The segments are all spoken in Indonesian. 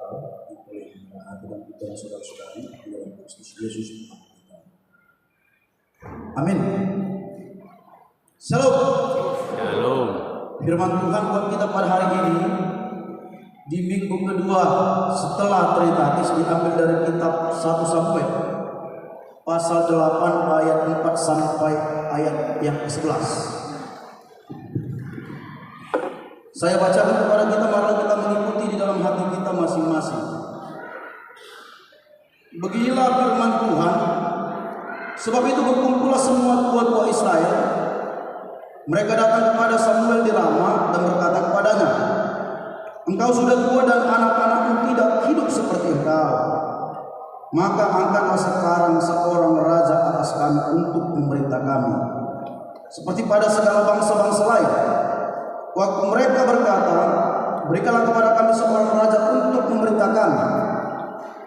dan kita saudara-saudari di dalam Kristus Yesus. Amin. Shalom. Shalom. Firman Tuhan buat kita pada hari ini di minggu kedua setelah Trinitatis diambil dari kitab 1 Samuel pasal 8 ayat 4 sampai ayat yang ke-11. Saya bacakan kepada kita, mari kita mengikuti di dalam hati kita masing-masing. Beginilah firman Tuhan. Sebab itu berkumpullah semua tua-tua Israel. Mereka datang kepada Samuel di Rama dan berkata kepadanya, "Engkau sudah tua dan anak-anakmu tidak hidup seperti engkau. Maka angkatlah sekarang seorang raja atas kami untuk memerintah kami, seperti pada segala bangsa-bangsa lain." Waktu mereka berkata, "Berikanlah kepada kami seorang raja untuk memerintah kami,"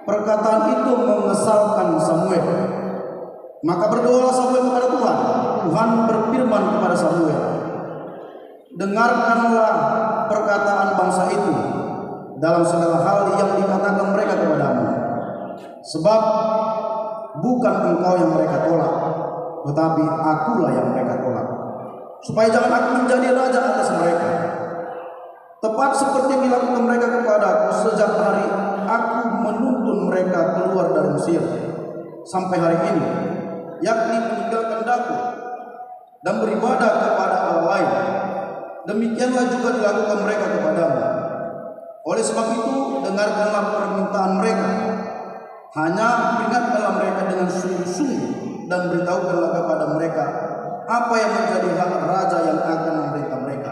perkataan itu mengesalkan Samuel. Maka berdoalah Samuel kepada Tuhan. Tuhan berfirman kepada Samuel, "Dengarkanlah perkataan bangsa itu dalam segala hal yang dikatakan mereka kepadamu. Sebab bukan engkau yang mereka tolak, tetapi akulah yang mereka tolak. Supaya jangan aku menjadi raja atas mereka. Tepat seperti yang dilakukan mereka kepadaku sejak hari aku menuntun mereka keluar dari Mesir sampai hari ini, yakni meninggalkan daku dan beribadah kepada Allah lain. Demikianlah juga dilakukan mereka kepadamu. Oleh sebab itu, dengarkanlah permintaan mereka. Hanya ingatkanlah mereka dengan sungguh-sungguh dan beritahukanlah kepada mereka apa yang menjadi hak raja yang akan memerintah mereka."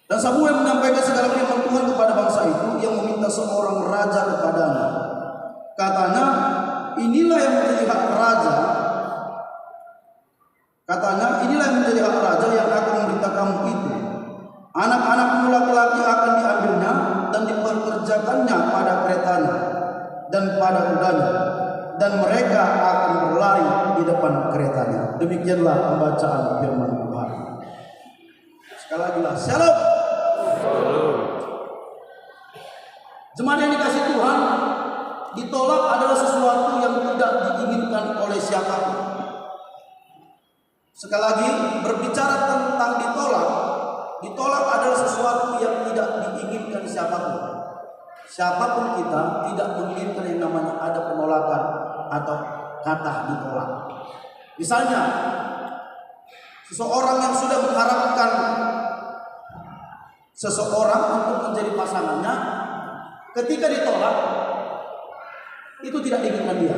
Dan Samuel menyampaikan segala firman Tuhan kepada bangsa itu yang meminta seorang raja kepadanya. Katanya, "Inilah yang menjadi hak raja." Katanya, "Inilah yang menjadi hak raja yang akan memerintah kamu itu. Anak-anakmu laki-laki akan diambilnya dan diperkerjakannya pada keretanya dan pada kudanya, dan mereka akan berlari di depan keretanya." Demikianlah pembacaan firman Tuhan. Sekali lagi lah, shalom. Jemaat yang dikasih Tuhan, ditolak adalah sesuatu yang tidak diinginkan oleh siapapun. Sekali lagi, berbicara tentang ditolak adalah sesuatu yang tidak diinginkan siapapun. Siapapun kita tidak menginginkan yang namanya ada penolakan atau kata ditolak. Misalnya, seseorang yang sudah mengharapkan seseorang untuk menjadi pasangannya, ketika ditolak, itu tidak diinginkan dia.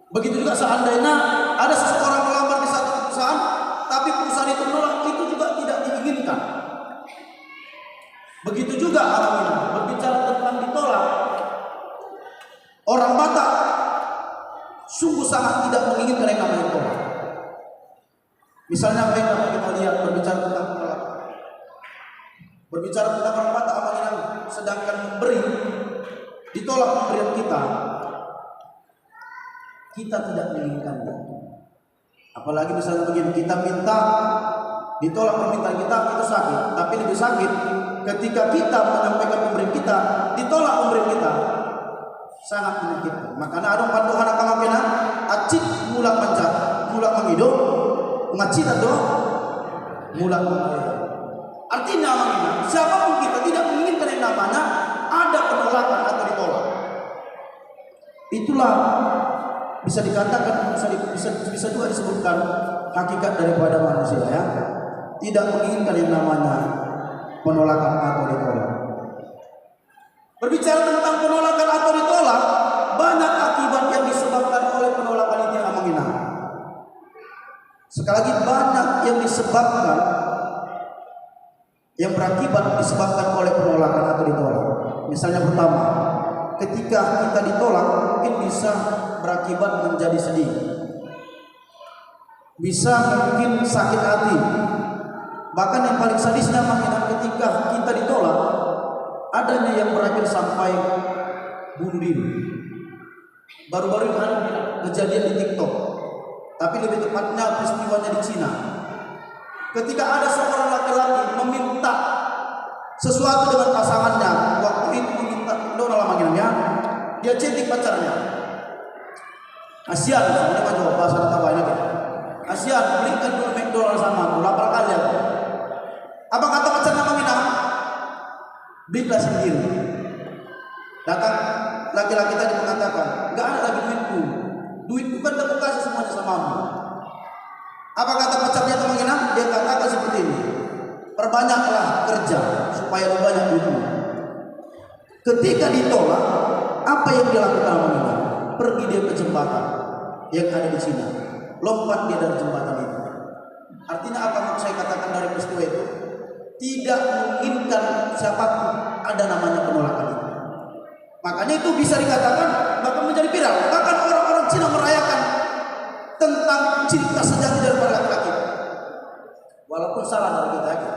Begitu juga seandainya ada seseorang melamar di satu perusahaan, tapi perusahaan itu menolak, itu juga tidak diinginkan. Begitu juga alamiah, berbicara tentang ditolak, orang Batak sungguh sangat tidak menginginkan yang namanya tolak. Misalnya apa yang kita lihat berbicara tentang tolak, berbicara tentang orang Batak yang sedangkan memberi, ditolak pemberian kita tidak menginginkannya. Apalagi misalnya begini, kita minta, ditolak permintaan kita, itu sakit. Tapi lebih sakit ketika kita menyampaikan pemberian kita, ditolak pemberian kita, sangat menyakitkan. Makanya ada panduan agama kena acit mulak panjat, mulak menghidup, ngacit atau mulak menghidup. Artinya siapapun kita tidak menginginkan yang namanya ada penolakan atau ditolak. Itulah bisa dikatakan, bisa juga disebutkan hakikat daripada manusia, ya. Tidak menginginkan yang namanya penolakan atau ditolak. Berbicara tentang penolakan atau ditolak, banyak akibat yang disebabkan oleh penolakan itu yang amangina. Sekali lagi, banyak yang disebabkan, yang berakibat disebabkan oleh penolakan atau ditolak. Misalnya pertama, ketika kita ditolak, mungkin bisa berakibat menjadi sedih, bisa mungkin sakit hati. Bahkan yang paling sadisnya ketika kita ditolak, adanya yang berakhir sampai bunuh diri. Baru-baru ini ada kejadian di TikTok, tapi lebih tepatnya peristiwanya di Cina. Ketika ada seorang laki-laki meminta sesuatu dengan pasangannya. Waktu itu minta dona lama ginanya, dia cetik pacarnya. Asian, sebenarnya mah jawab bahasa tawa ini. Asian, belikan dulu McDonald sama aku, lapar kali aku. Apa kata pacarnya menginap? Belilah sendiri. Datang laki-laki tadi mengatakan, nggak ada lagi duitku. Duitku kan aku kasih semuanya samamu. Apa kata pacarnya teman menginap? Dia katakan seperti ini. Perbanyaklah kerja supaya lebih banyak duitmu. Ketika ditolak, apa yang dilakukan menginap? Pergi dia ke jembatan yang ada di Cina. Lompat dia dari jembatan itu. Artinya apa yang saya katakan dari peristiwa itu? Tidak menginginkan siapapun ada namanya penolakan itu. Makanya itu bisa dikatakan bahkan menjadi viral. Bahkan orang-orang Cina merayakan tentang cinta sejati daripada laki-laki. Walaupun salah dari kita.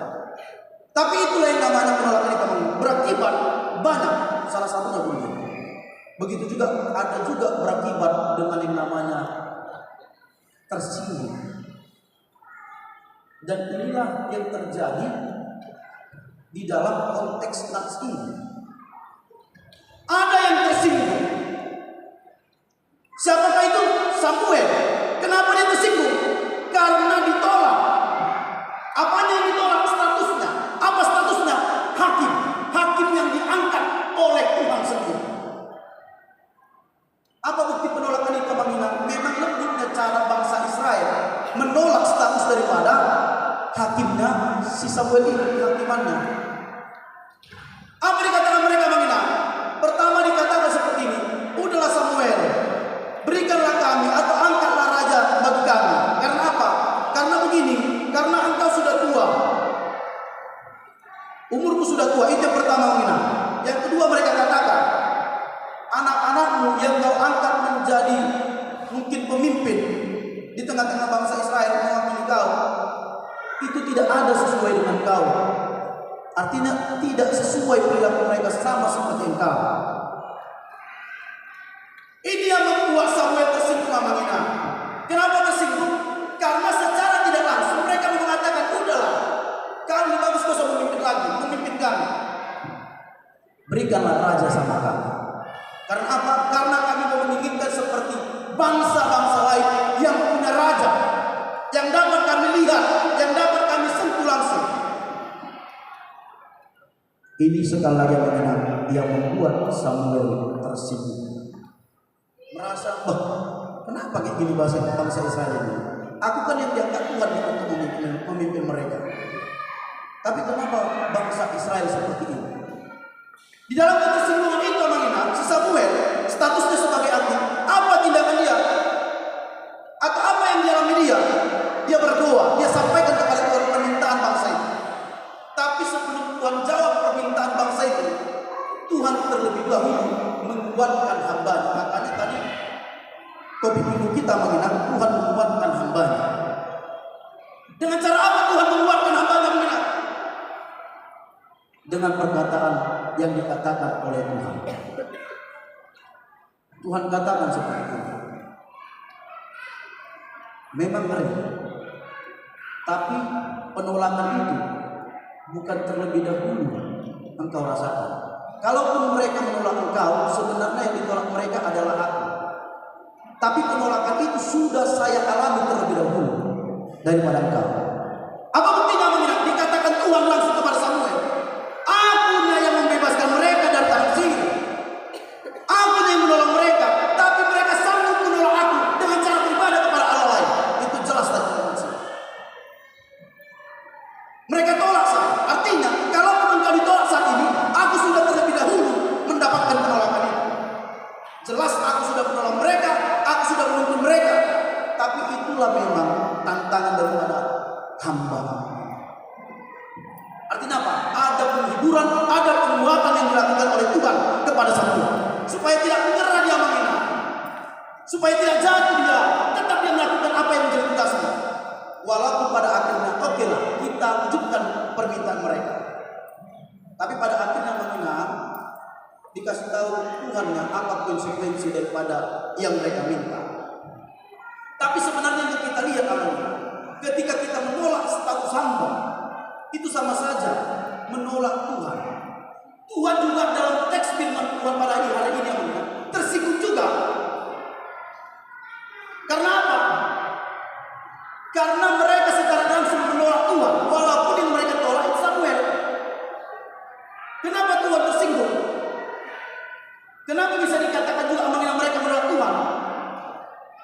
Tapi itulah yang namanya penolakan itu berakibat banyak. Salah satunya bunuh. Begitu juga ada juga berakibat dengan yang namanya tersinggung. Dan inilah yang terjadi di dalam konteks nats ini. Ada yang tersinggung. Siapakah itu? Samuel. Kenapa dia tersinggung? Karena ditolak. Apanya yang ditolak? Statusnya. Apa statusnya? Hakim. Hakim yang diangkat oleh Tuhan sendiri. Apa bukti penolakan itu mengingat? Memang lembutnya cara bangsa Israel menolak status daripada hakimnya si Samuel ini, hakimannya. Apa dikatakan mereka mengingat? Pertama dikatakan seperti ini, udahlah Samuel, berikanlah kami atau angkatlah raja bagi kami. Karena apa? Karena begini, karena engkau sudah tua, umurku sudah tua. Itu yang pertama mengingat. Yang kedua mereka katakan, anak-anakmu yang kau angkat menjadi mungkin pemimpin di tengah-tengah bangsa Israel mewakili kau, itu tidak ada sesuai dengan kau. Artinya tidak sesuai perilaku mereka sama seperti engkau. Ini yang membuat Samuel tersinggung menghina. Kenapa tersinggung? Karena secara tidak langsung mereka mengatakan, udahlah, kami bagus kau memimpin lagi, memimpin kami. Berikanlah raja sama kami. Karena apa? Karena kami menginginkan seperti bangsa-bangsa lain yang punya raja, yang dapat kami lihat, yang dapat kami sentuh langsung. Ini sekali lagi yang membuat Samuel tersinggung. Merasa, kenapa kayak gini bahasa bangsa Israel ini? Aku kan yang diangkat Tuhan untuk memimpin mereka. Tapi kenapa bangsa Israel seperti ini? Di dalam ketersinggungan itu mengingat si Samuel statusnya sebagai hakim. Apa tindakan dia? Atau apa yang dialami dia? Dia berdoa, dia sampaikan kepada Tuhan permintaan bangsa itu. Tapi sebelum Tuhan jawab permintaan bangsa itu, Tuhan terlebih dahulu menguatkan hamba-Nya. Makanya tadi topik minggu kita mengingat Tuhan menguatkan hamba-Nya. Dengan cara apa Tuhan menguatkan hamba-Nya mengingat? Dengan perkataan yang dikatakan oleh Tuhan. Tuhan katakan seperti itu. Memang ngeri. Tapi penolakan itu bukan terlebih dahulu engkau rasakan. Kalaupun mereka menolak engkau, sebenarnya yang ditolak mereka adalah aku. Tapi penolakan itu sudah saya alami terlebih dahulu daripada engkau. Apa buktinya mengingat? Dikatakan Tuhan langsung kepada Samuel, akunya yang membebaskan mereka dari tanah sihir. Akunya yang menolong mereka, tapi mereka sanggup menolak aku dengan cara beribadah kepada Allah lain. Itu jelas tadi. Mereka tolak saya. Artinya, kalau engkau ditolak saat ini, aku sudah terlebih dahulu mendapatkan penolakan itu. Jelas aku sudah menolong mereka, aku sudah menuntun mereka. Tapi itulah memang tantangan daripada hamba. Artinya apa? Ada penghiburan, ada penguatan yang dilakukan oleh Tuhan kepada Samuel, supaya tidak menyerah dia menghina, supaya tidak jatuh dia, tetap dia melakukan apa yang menjadi tugasnya. Walaupun pada akhirnya oke lah, kita wujudkan permintaan mereka. Tapi pada akhirnya menghina, dikasih tahu Tuhannya apa konsekuensi daripada yang mereka minta. Tapi sebenarnya yang kita lihat ketika kita menolak status hamba, itu sama saja menolak Tuhan. Tuhan juga dalam teks firman Tuhan pada hari ini yang tersinggung juga. Karena apa? Karena mereka secara langsung menolak Tuhan, walaupun yang mereka tolak itu Samuel. Kenapa Tuhan tersinggung? Kenapa bisa dikatakan juga amanah mereka menolak Tuhan?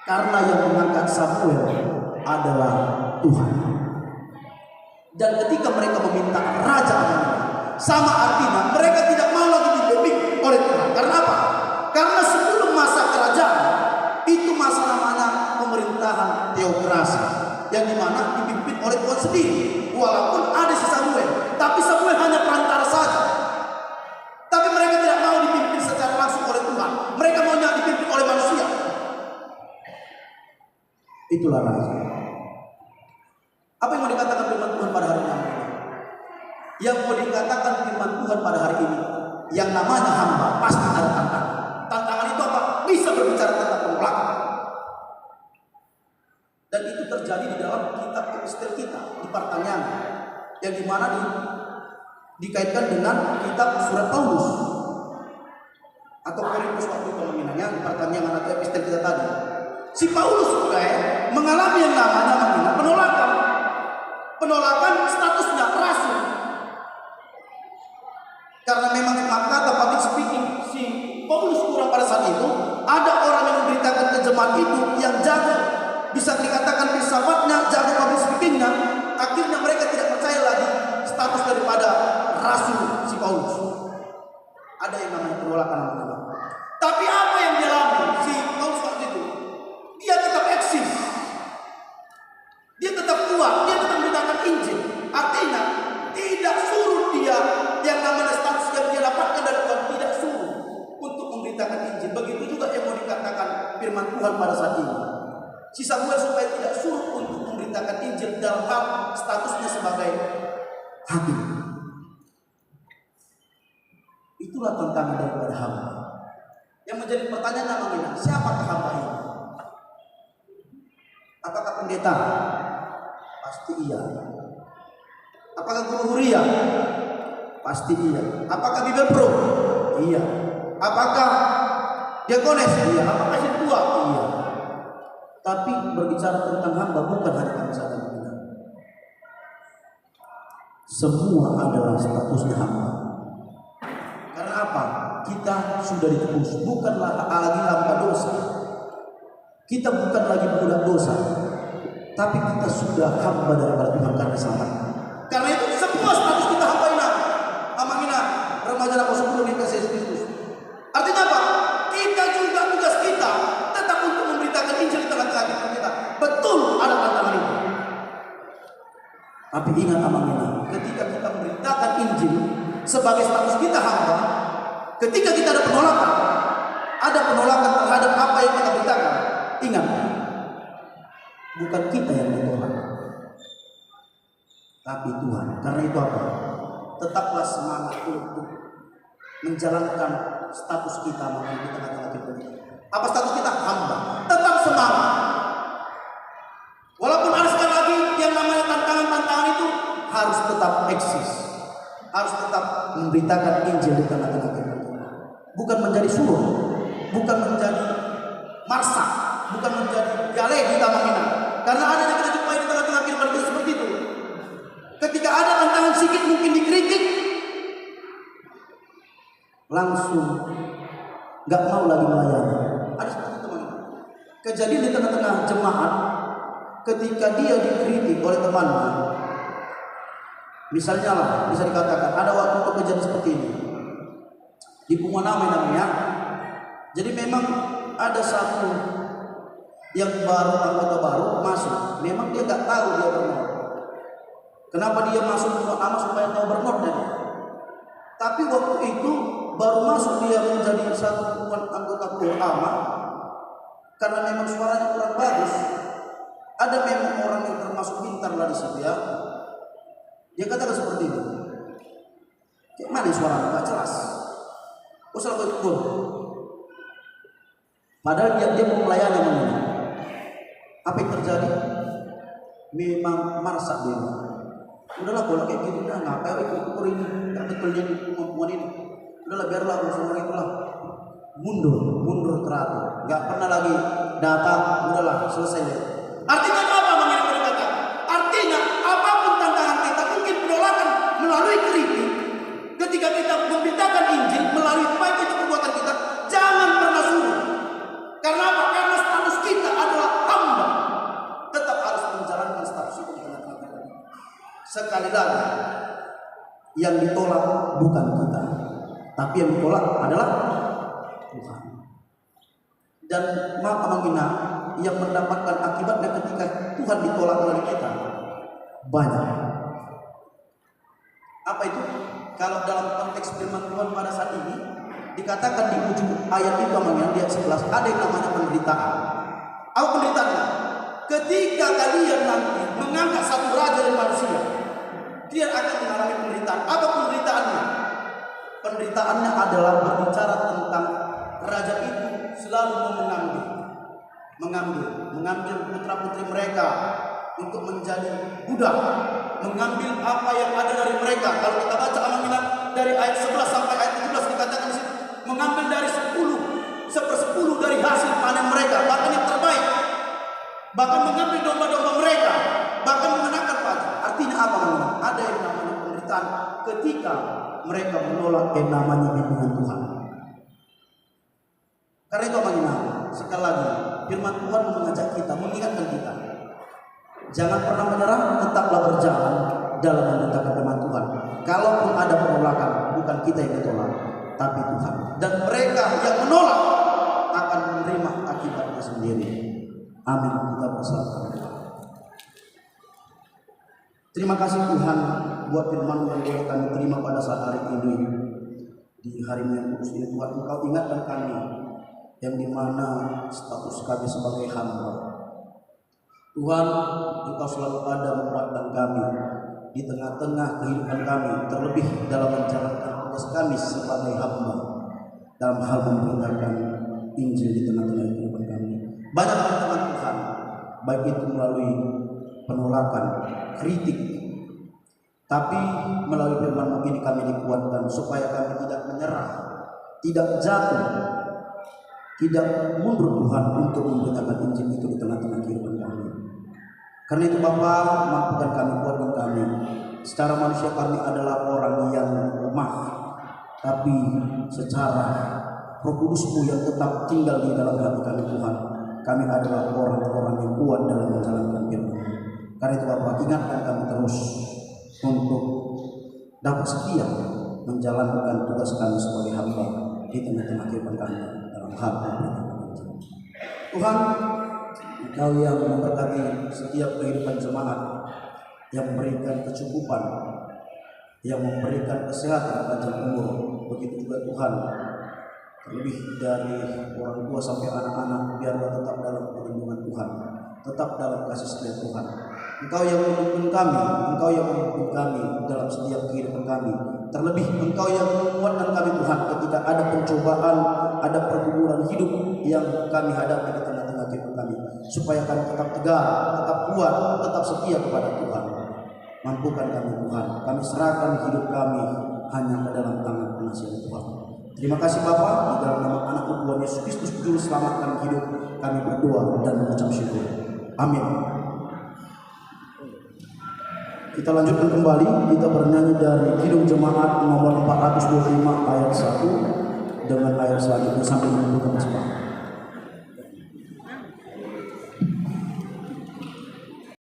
Karena yang mengangkat Samuel adalah Tuhan. Dan ketika mereka meminta raja amanah, sama artinya mereka tidak mau lagi dibimbing oleh Tuhan. Karena apa? Karena sebelum masa kerajaan itu masa namanya pemerintahan teokrasi, yang dimana dipimpin oleh Tuhan sendiri. Walaupun ada si Samuel, tapi Samuel hanya perantara saja. Tapi mereka tidak mau dipimpin secara langsung oleh Tuhan. Mereka maunya dipimpin oleh manusia. Itulah raja. Apa yang mau dikatakan firman Tuhan pada hari ini? Yang mau dikatakan firman Tuhan pada hari ini, yang namanya hamba pasti ada tantangan. Tantangan itu apa? Bisa berbicara tentang penolakan. Dan itu terjadi di dalam kitab epistel kita di pertanyaan, yang dimana dikaitkan dengan kitab surat Paulus atau Korintus waktu itu menginanya di pertanyaan atau epistel kita tadi. Si Paulus juga mengalami yang namanya penolakan. Penolakan statusnya rasul. Karena memang kata public speaking si Paulus kurang pada saat itu, ada orang yang memberitakan ke jemaat itu yang jago, bisa dikatakan filsafatnya, jago public speakingnya. Akhirnya mereka tidak percaya lagi status daripada rasul si Paulus. Ada yang namanya penolakan. Tapi apa yang dialami si Paulus waktu itu? Dia tetap eksis. Dia tetap kuat, dia tetap memberitakan Injil. Artinya tidak suruh dia yang namanya status yang dia dapatkan dari Tuhan, tidak suruh untuk memberitakan Injil. Begitu juga yang mau dikatakan firman Tuhan pada saat ini. Si Samuel supaya tidak suruh untuk memberitakan Injil dalam hal statusnya sebagai hakim. Itulah tantangan daripada hamba. Yang menjadi pertanyaan namanya, siapakah hamba ini? Apakah pendeta? Pasti iya. Apakah guru huria? Pasti iya. Apakah Bibel Pro? Iya. Apakah diakones? Iya. Apakah tua? Iya. Tapi berbicara tentang hamba bukan hanya kami saja. Semua adalah statusnya hamba. Karena apa? Kita sudah ditebus, bukanlah lagi hamba dosa. Kita bukan lagi budak dosa, tapi kita sudah hamba daripada Tuhan karena salah. Karena itu semua status kita hamba ina, amangina, remaja aku sebelum dikasih Yesus Kristus. Artinya apa? Kita juga tugas kita tetap untuk memberitakan Injil di tengah-tengah kita. Betul ada tantangan itu. Tapi ingat amangina, ketika kita memberitakan Injil sebagai status kita hamba, ketika kita ada penolakan terhadap apa yang kita beritakan, ingat, bukan kita yang ditolak, tapi Tuhan. Karena itu apa? Tetaplah semangat untuk menjalankan status kita di tengah-tengah kita. Apa status kita? Hamba. Tetap semangat. Walaupun ada sekali lagi yang namanya tantangan-tantangan itu harus tetap eksis. Harus tetap memberitakan Injil di tengah-tengah kita. Bukan menjadi suruh, bukan menjadi marsa, bukan menjadi gale di tamangina. Karena ada yang kita jumpai di tengah-tengah kehidupan kita seperti itu. Ketika ada tantangan sedikit mungkin dikritik, langsung nggak mau lagi melayani. Ada seperti itu teman. Kejadian di tengah-tengah jemaat, ketika dia dikritik oleh temannya, misalnya lah, bisa dikatakan ada waktu untuk kejadian seperti ini di Punganame namanya. Jadi memang ada satu yang baru, anggota baru masuk. Memang dia nggak tahu dia bernot. Kenapa dia masuk Punganame supaya tahu bernotnya? Tapi waktu itu baru masuk dia menjadi satu anggota Punganame karena memang suaranya kurang bagus. Ada memang orang yang termasuk pintar lah di situ ya. Dia katakan seperti ini. Kayak mana suaranya nggak jelas. Usah ikut. Padahal dia mau melayani mana? Apa yang terjadi? Memang marsak dia. Udahlah kalau kayak gitu udah ngapain ukur ini, tak betul jadi kemampuan ini. Udahlah biarlah urusan itulah. Mundur teratur. Nggak pernah lagi datang, udahlah selesai. Artinya apa Bang ini berkata? Artinya apapun tantangan kita, mungkin penolakan melalui kritik. Ketika kita memberitakan Injil melalui baik itu perbuatan kita, jangan pernah surut. Karena apa? Karena status kita adalah hamba. Tetap harus menjalankan status itu di tengah-tengah kita. Sekali lagi, yang ditolak bukan kita, tapi yang ditolak adalah Tuhan. Dan maka menghina yang mendapatkan akibatnya ketika Tuhan ditolak oleh kita banyak. Apa itu? Kalau dalam konteks firman Tuhan pada saat ini dikatakan di ujung ayat itu di ayat 11 ada yang namanya penderitaan. Apa penderitaannya? Ketika kalian nanti mengangkat satu raja dari manusia, dia akan mengalami penderitaan. Apa penderitaannya? Penderitaannya adalah berbicara tentang raja itu selalu mengambil putra-putri mereka untuk menjadi budak, mengambil apa yang ada dari mereka. Kalau kita baca Al-Aminah dari ayat 11 sampai ayat 17 dikatakan di situ, mengambil dari 10/10 dari hasil panen mereka, bahkan yang terbaik, bahkan mengambil domba-domba mereka, bahkan mengenakan pajak. Artinya apa? Ada yang namanya penderitaan ketika mereka menolak yang namanya bimbingan Tuhan. Karena itu sekali lagi firman Tuhan mengajak kita, mengingatkan kita, jangan pernah menyerah, tetaplah berjalan dalam memberitakan firman Tuhan. Kalaupun ada penolakan, bukan kita yang ditolak, tapi Tuhan. Dan mereka yang menolak akan menerima akibatnya sendiri. Amin. Kita bersama. Terima kasih Tuhan buat firman yang boleh kami terima pada saat hari ini. Di hari yang kudus ini Tuhan, Engkau ingatkan kami yang dimana status kami sebagai hamba. Tuhan, Engkau selalu ada menguatkan kami di tengah-tengah kehidupan kami, terlebih dalam menjalankan tugas kami sebagai hamba dalam hal memberitakan Injil di tengah-tengah kehidupan kami. Banyak teman Tuhan, baik itu melalui penolakan, kritik, tapi melalui firman ini kami dikuatkan supaya kami tidak menyerah, tidak jatuh, tidak mundur Tuhan untuk memberitakan Injil itu di tengah-tengah kehidupan kami. Karena itu Bapa, mampukan kami, kuatkan kami. Secara manusia kami adalah orang yang lemah, tapi secara Roh Kudus-Mu yang tetap tinggal di dalam hati kami Tuhan, kami adalah orang-orang yang kuat dalam menjalankan firman. Karena itu Bapa, ingatkan kami terus untuk dapat setia menjalankan tugas kami sebagai hamba di tengah-tengah kehidupan kami dalam hal memberitakan Tuhan. Engkau yang memberkati setiap kehidupan jemaat, yang memberikan kecukupan, yang memberikan kesehatan panjang umur. Begitu juga Tuhan, lebih dari orang tua sampai anak-anak, biarlah tetap dalam perlindungan Tuhan, tetap dalam kasih setia Tuhan. Engkau yang mendukung kami, Engkau yang mendukung kami dalam setiap kehidupan kami. Terlebih Engkau yang menguatkan kami Tuhan ketika ada pencobaan, ada pergumulan hidup yang kami hadapi di tengah-tengah kehidupan kami, supaya kami tetap tegar, tetap kuat, tetap setia kepada Tuhan. Mampukan kami Tuhan, kami serahkan hidup kami hanya ke dalam tangan penasihat Tuhan. Terima kasih Bapa, di dalam nama anak Tuhan Yesus Kristus Juru Selamat kami hidup, kami berdoa dan mengucap syukur. Amin. Kita lanjutkan kembali, kita bernyanyi dari Kidung Jemaat nomor 425 ayat 1 dengan ayat selanjutnya sampai menentukan